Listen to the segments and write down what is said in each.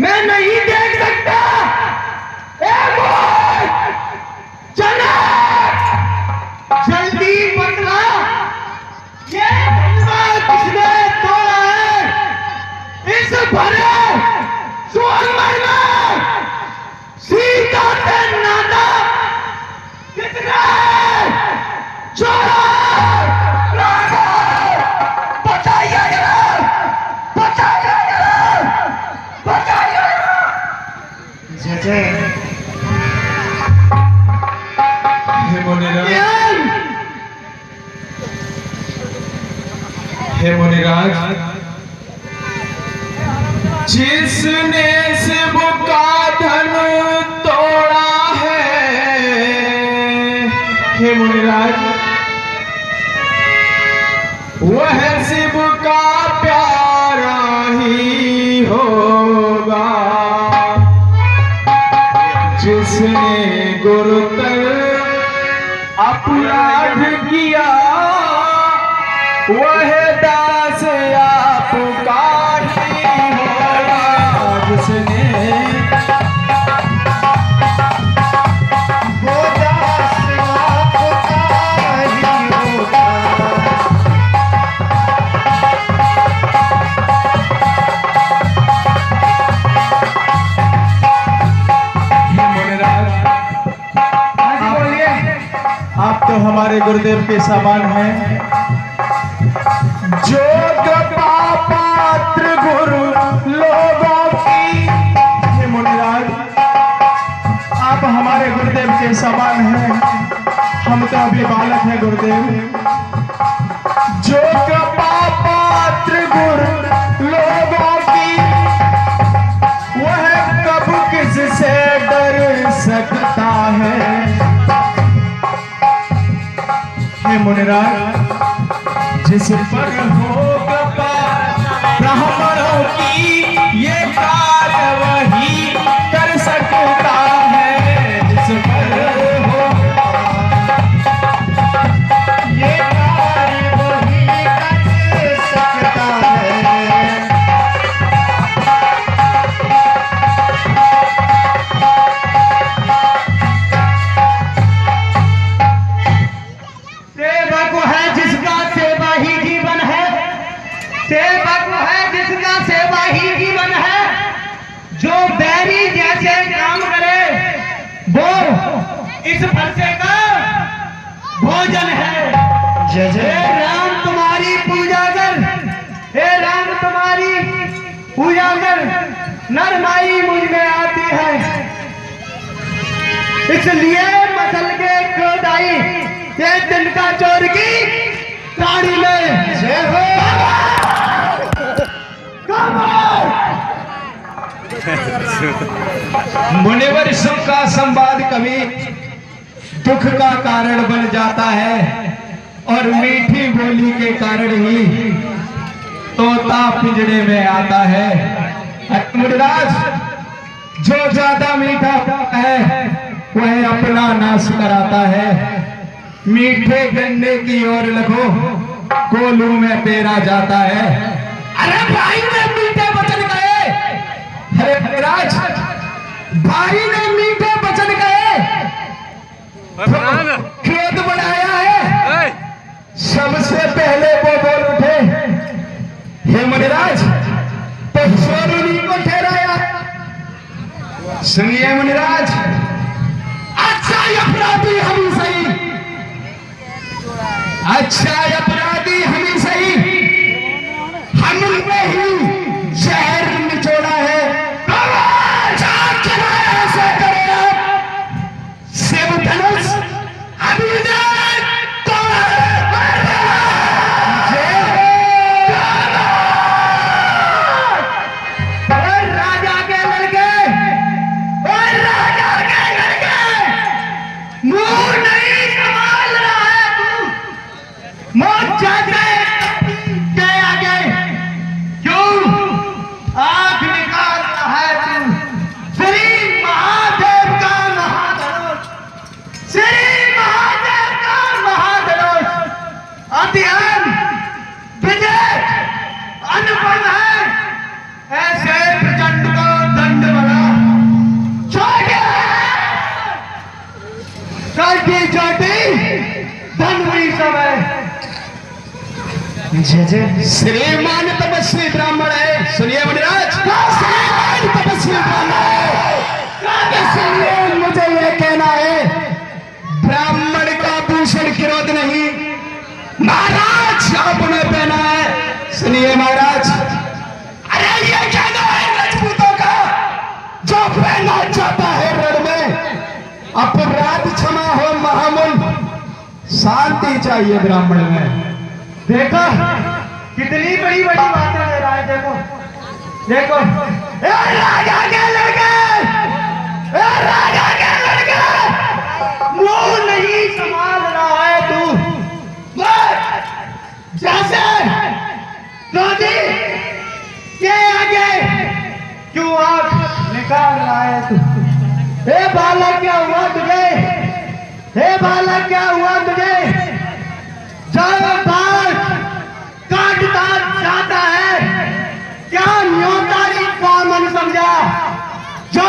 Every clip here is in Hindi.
मैं नहीं देख सकता। चला जल्दी बतला, ये किसने तोड़ा है इस भरे सुअंबर में? सीता से नाता किसने छोड़ा? हे मुनिराज, जिसने शिव का धन तोड़ा है, हे मुनिराज, वह शिव का प्यारा ही होगा। जिसने गुरुतर अपराध किया, वह दास आपका ही होगा। जिसने वो दास आपका ही होगा। आप तो हमारे गुरुदेव के समान हैं। जो कृपा पात्र गुरु लोगों की, हे मुनिराज, आप हमारे गुरुदेव के समान हैं। हम तो अभी बालक हैं गुरुदेव। जो कृपा पात्र गुरु लोगों की, वह कब किससे डर सकता है? हे मुनिराज, जिस पर हो कृपा ब्राह्मणों की, ये कार्य वही कर सकता है। जिस पर हो ये कार्य वही कर सकता है। सेवक है जिसका सेवा ही जीवन है। सेवक है जिसका सेवा ही जीवन है। जो बैरी जैसे काम करे, वो इस फरसे का भोजन है। जय जय हे राम तुम्हारी पूजा कर, हे राम तुम्हारी पूजा कर, नरमाई मुझ में आती है। इसलिए मसल के क्रोध आई, ये दिन का चोर की गाड़ी में। जय हो। मुनिवर सुख का संवाद कभी दुख का कारण बन जाता है, और मीठी बोली के कारण ही तोता पिंजड़े में आता है। मुनिराज, जो ज्यादा मीठा है वह अपना नाश कराता है। मीठे गन्ने की ओर लगो, कोलू में पेरा जाता है। अरे भाई ने मीठे वचन गए, अरे मुनिराज, भाई ने मीठे वचन गए, क्रोध बनाया है। सबसे पहले वो बोल उठे, हे मुनिराज, तो सोरुनी को ठहराया। सुनिए मुनिराज, अच्छा अपराधी हम सही, अच्छा अपराधी हम सही, हमने ही जहर निचोड़ा है। ऐसा करें आप, शिव धनुष अभी राजा के लड़के, जय जय। श्रीमान तपस्वी ब्राह्मण है, सुनिए मुनिराज, श्रीमान तपस्वी ब्राह्मण है। इसलिए मुझे यह कहना है, ब्राह्मण का भूषण किरोध नहीं, महाराज आपने पहना है। सुनिए महाराज, अरे ये कहना है राजपूतों का, जो पहना जाता है रण में, अपराध क्षमा हो महामूल, शांति चाहिए ब्राह्मण में। देखो कितनी बड़ी बड़ी बातें ले रहा है। देखो देखो, ए राजा के लड़के, ए राजा के लड़के, मुंह नहीं संभाल रहा है तू। जैसे रोजी के आगे क्यों आंख निकाल रहा है तू? हे बालक क्या हुआ तुझे? हे बालक क्या हुआ तुझे? जब बाल काटता जाता है, क्या न्योतारी कॉमन समझा? जो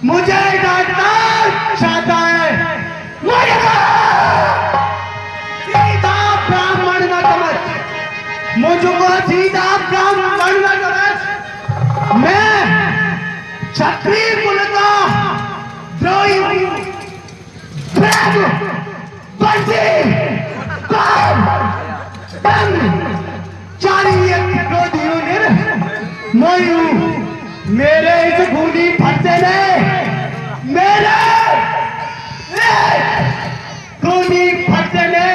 मुझे डांटता चाहता है, मुझे सीधा ब्राह्मण न समझ, मुझको सीधा ब्राह्मण न समझ। मैं क्षत्रिय कुल का द्रोही हूं। मेरे इस खूनी फरसे ने, मेरे खूनी फरसे ने,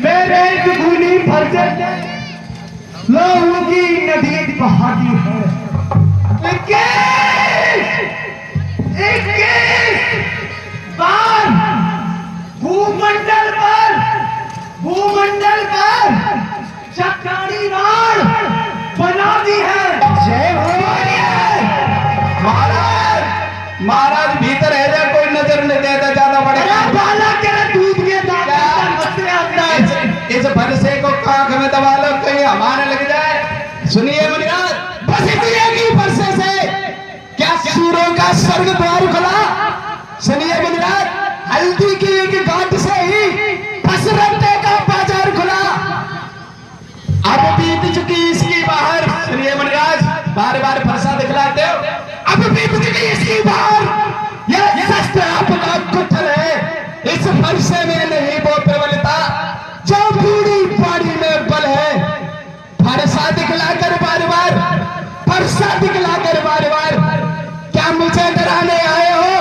मेरे इस खूनी फरसे ने लोगों की नदी बहा दी है। 21 बार भूमंडल पर चक्राणी राण बना दी है। जय महाराज, महाराज भीतर है जा, कोई नजर नहीं देता, ज्यादा बड़े बालक के दूध के इस भरसे को कांख में दबा लो, कहीं हमारे लग जाए। सुनिए मुनिराज, बस इतनी भरसे से क्या सूरों का स्वर्ग द्वार खुला? सुनिए मुनिराज, हल्दी की एक गांठ से ही फसरते का बाजार खुला। अब बीत चुकी इसकी बाहर, सुनिए मुनिराज, बार बार फरसा दिखलाते हो, अब बीत चुकी इसकी बाहर। यह शस्त्र आपका कुठल है, इस फरसे में नहीं वो प्रबलता जो बूढ़ी बाड़ी में बल है। फरसा दिखलाकर बार बार, फरसा दिखलाकर बार बार, क्या मुझे डराने आए हो?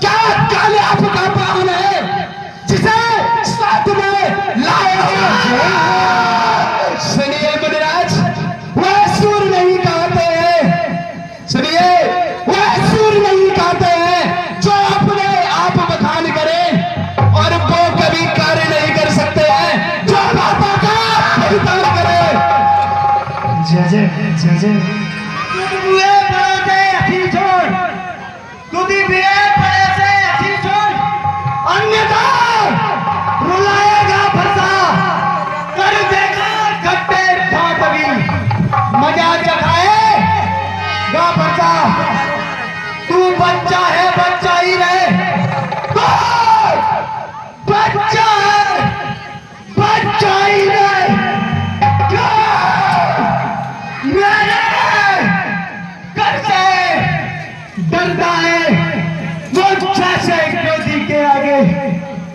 क्या काले आपका पावन है जिसे साथ में लाए हो? सुनिए मुनिराज, वह सूर नहीं कहते हैं, सुनिए वह सूर नहीं कहते हैं जो अपने आप बखान करे, और वो कभी कार्य नहीं कर सकते हैं जो बातों का विस्तार करे। जय जय जय जय। अन्यथा रुलाएगा फरसा, कर देगा खट्टे भातवी, मजा चखाएगा फरसा। तू बच्चा है, बच्चा ही रहे, बच्चा है, बच्चा ही रहे। मेरे घर से डरता है वो जैसे ज्योति के आगे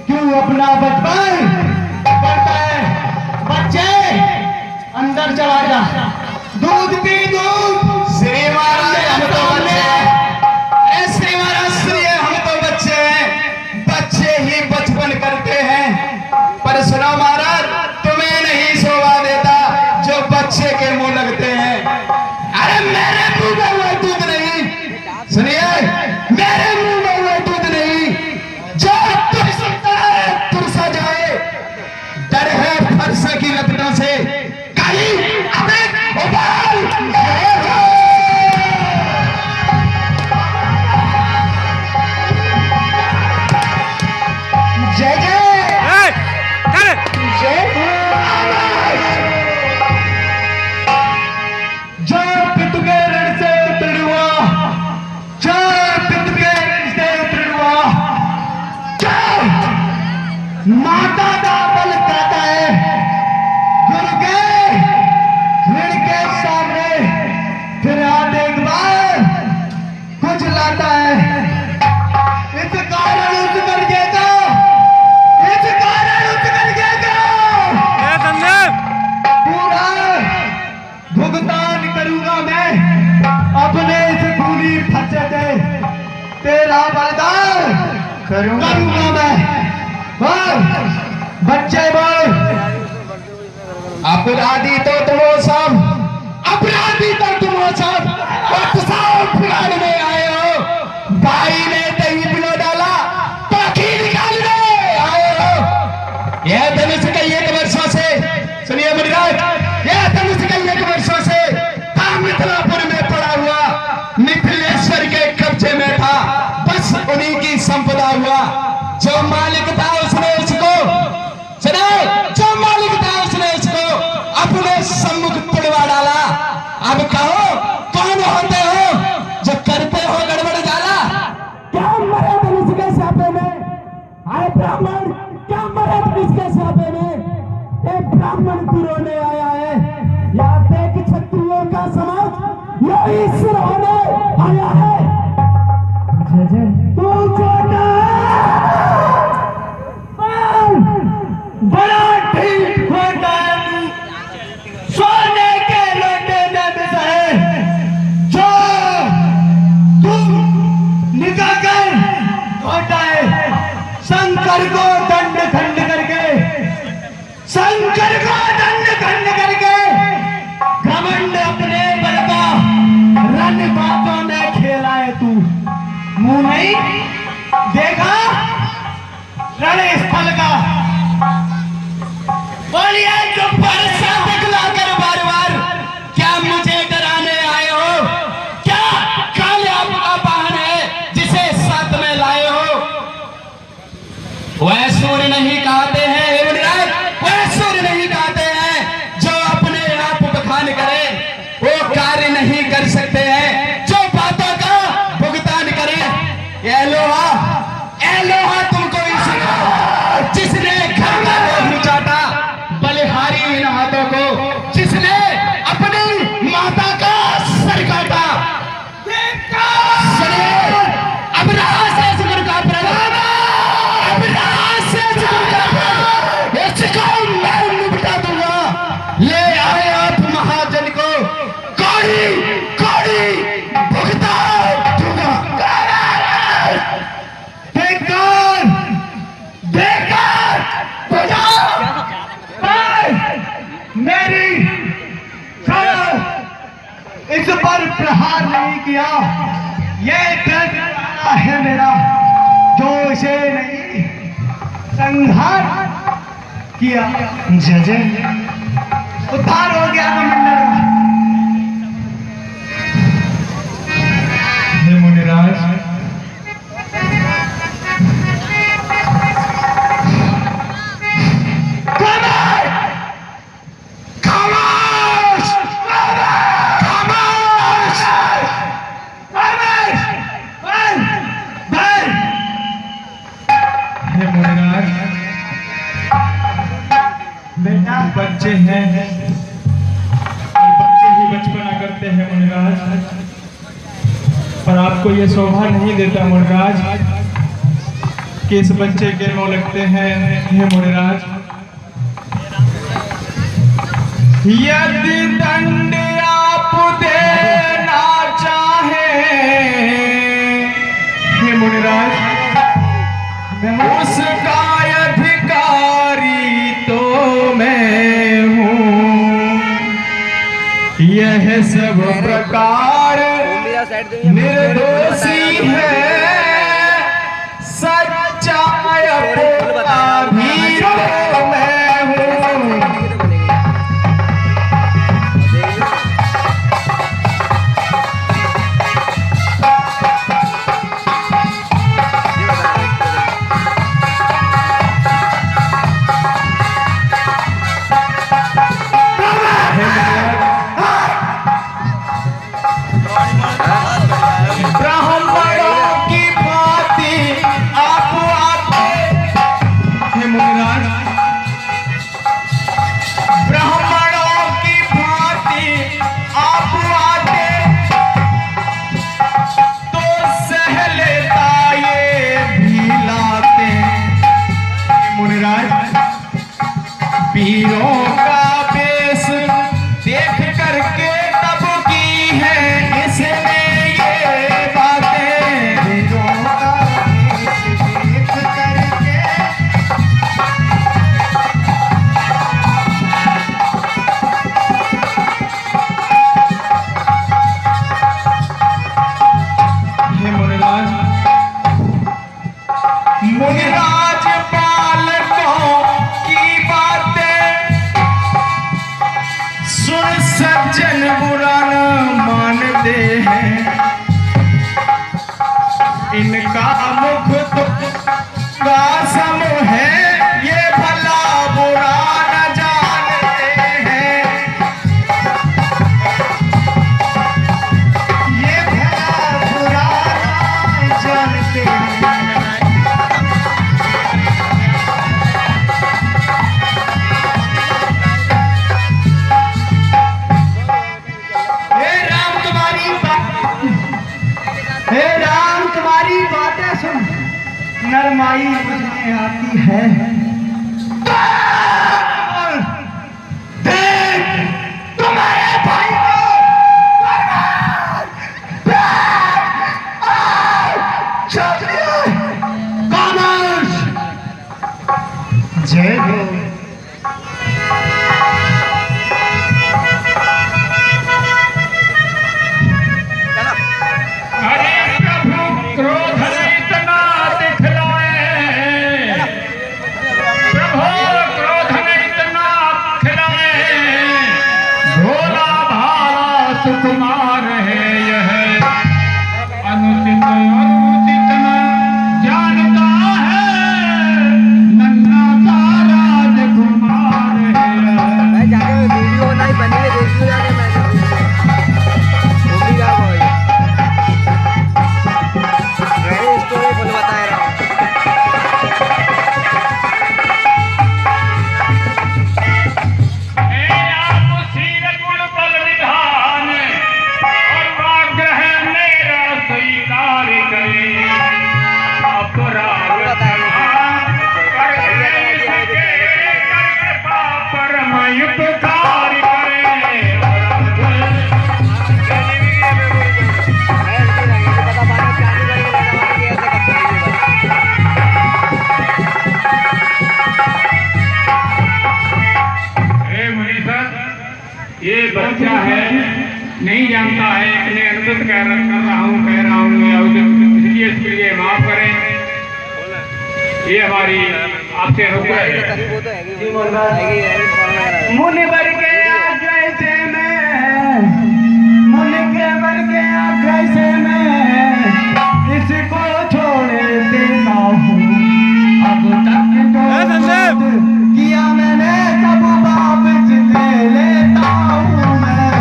क्यों अपना बचपन करता है? बच्चे अंदर चला जा, दूध पी दूध। श्री महाराज हम तो बच्चे हैं, श्री महाराज सुनिए, हम तो बच्चे हैं, बच्चे ही बचपन करते हैं। पर सुनो महाराज, तुम्हें नहीं शोभा देता जो बच्चे के मुंह लगते हैं। अरे मेरे मुंह में वो दूध नहीं, सुनिए मेरे मुंह में वो दूध नहीं, जो तुरसा जाए। डर है फरसा की लपटों से, काली अबे करूंगा मैं अपने इस खूनी खर्चे से तेरा बलिदान करूंगा मैं। बोल बच्चे बोल। अपराधी तो तुम हो सब, अपराधी तो तुम हो सब, उत्सव बिगाड़ने आए हो। भाई ने दही पिलो डाला, पाखी निकालने आए हो। यह धनुष कई एक वर्षों से, सुनिए मुनिराज, यह धनुष कई एक वर्षों से था मिथिलापुर में पड़ा हुआ, मिथिलेश्वर के कब्जे में था, बस उन्हीं की संपदा हुआ। जो मालिक था उसने उसको, सुनो, जो मालिक था उसने उसको अपने सम्मुख तुड़वा डाला। अब कहो कौन होते हो जो करते हो गड़बड़ डाला? क्या मरे धनुष के सापे में? आए ब्राह्मण, क्या मरे धनुष के सापे में? एक ब्राह्मण तू रोने आया है, या देख क्षत्रियों का समाज यही सिर होने आया है। तू छोटा बड़ा ठीक खोटा सोने के लोटे दंड से जो तुम निकाल कर खोटा है। शंकर को दंड खंड करके, शंकर को दंड खंड करके घमंड अपने बल का रन बातों में खेला है तू। मुंह नहीं देखा रण स्थल का? बोलिए जो परसा दिखलाकर बार बार क्या मुझे डराने आए हो? क्या कालिया का वाहन है जिसे साथ में लाए हो? वह सूर्य नहीं कहते हैं, वह सूर्य नहीं कहते हैं जो अपने आप बखान करे, वो कार्य नहीं कर सकते हैं जो बातों का भुगतान करे। यह लोहा तुमको इसी जिसने घर का लोभ चाटा, बलिहारी इन हाथों को जिसने अपनी माता का सर काटा। अब रहा से शुक्र का प्रणाम, अब रहा से शुक्र का प्रणाम, इसको मैं निपटा दूंगा। ले आए आप महाजन को, कौड़ी कौड़ी भुगता दूंगा। बेकार बेकार मेरी इस पर प्रहार नहीं किया, ये डर है मेरा जो इसे नहीं संहार किया। जय उद्धार हो गया मंडल। हे मुनिराज, बेटा बच्चे हैं और बच्चे ही बचपना करते हैं मुनिराज, पर आपको ये शोभा नहीं देता मुनिराज कि इस बच्चे के मुंह लगते हैं। हे मुनिराज, यदि दंड आप देना चाहे, हे मुनिराज, उसका अधिकारी तो मैं हूँ। यह सब प्रकार निर्दोषी है, सच्चाई अपना भी मैं हूँ। ब्राह्मणों जानते हैं, इनका मुख तो कासम है, ये भला बुरा न जानते हैं, ये भला बुरा न जानते हैं। हे राम तुम्हारी बातें सुन नरमाई मुझे आती है। देख तुम्हारे भाई को खामोश। जय हो। अरे प्रभु क्रोध न इतना दिखलाए, प्रभु क्रोध न इतना खिलाए, भोला भाला सुकुमार है यह, अनुचित अनुचित न जानता है, नन्हा सा राजकुमार है यह। मैं जाके वीडियो नहीं बनी है, देख लो जाके मैंने वीडियो का मैंने स्टोरी बोल बता रहा हूँ। आप शील गुण बल विधान और वाग्रह मेरा स्वीकार करें, अपराध परम उपकार करें। हे मुनीश्वर, ये बच्चा है, नहीं जानता है, इसलिए अनुमत कर रहा हूँ, कह रहा हूँ, इसलिए इसके लिए माफ करें। ये हमारी आपसे रुको है। मुनिवर के आग्रह से मैं, मुनिवर के आग्रह से मैं इसको छोड़ देता हूँ। अब तक जो किया मैंने सब वापस ले लेता हूँ मैं।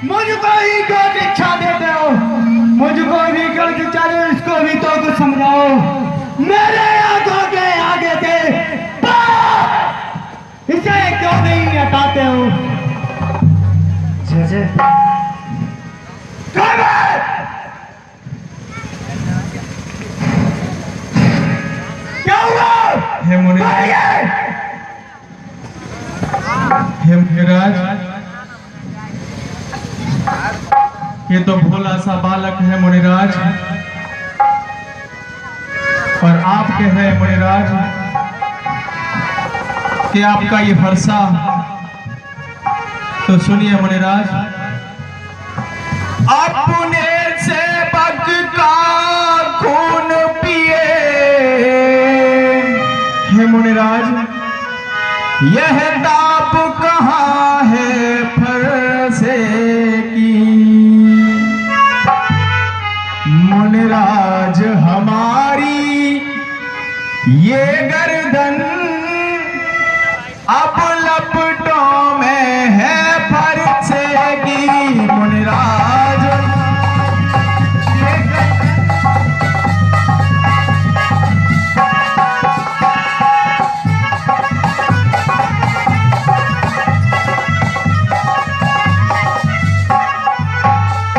मुझको ही क्यों दीक्षा देते हो? मुझको भी क्यों दीक्षा दे? इसको भी तो कुछ समझाओ। मेरे आंखों के आगे से इसे क्यों नहीं हटाते हो? जैसे क्या हुआ? हे मुनिराज, हे मुनिराज, ये तो भोला सा बालक है मुनिराज, और आप कह रहे हैं मुनिराज कि आपका ये भरसा, तो सुनिए मुनिराज, अपने सेवक का खून पिए, हे मुनिराज, यह दाप कहाँ है फरसे की, मुनिराज हमारी ये गर्दन अब लपटों में है फरसे की, मुनिराज ये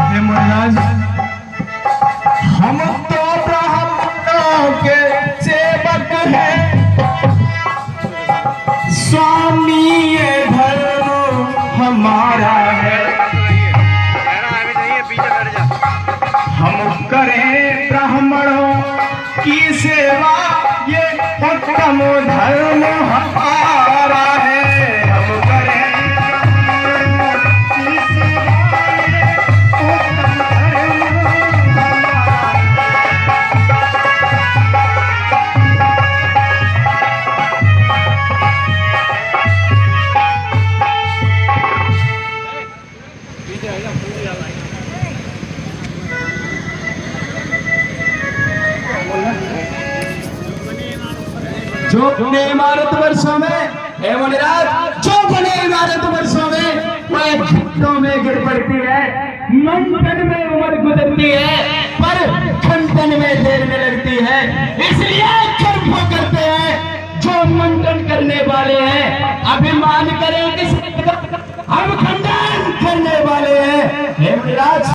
हे मुनिराज, हम तो ब्राह्मणों के सेवक हैं, स्वामी ये धर्म हमारा है, हम करें ब्राह्मणों की सेवा, ये उत्तम धर्म हमारा है, हम करें ब्राह्मणों की सेवा, ये उत्तम धर्म हमारा है। जो बने इमारत वर्षों में, हे मुनिराज, जो बने इमारत वर्षों में वह घंटों में गिर पड़ती है, मंथन में उम्र गुजरती है, पर खंडन में देर में लगती है। इसलिए गर्व करते हैं जो मंथन करने वाले हैं, अभिमान करें किस हम खंडन करने वाले हैं। हे मुनिराज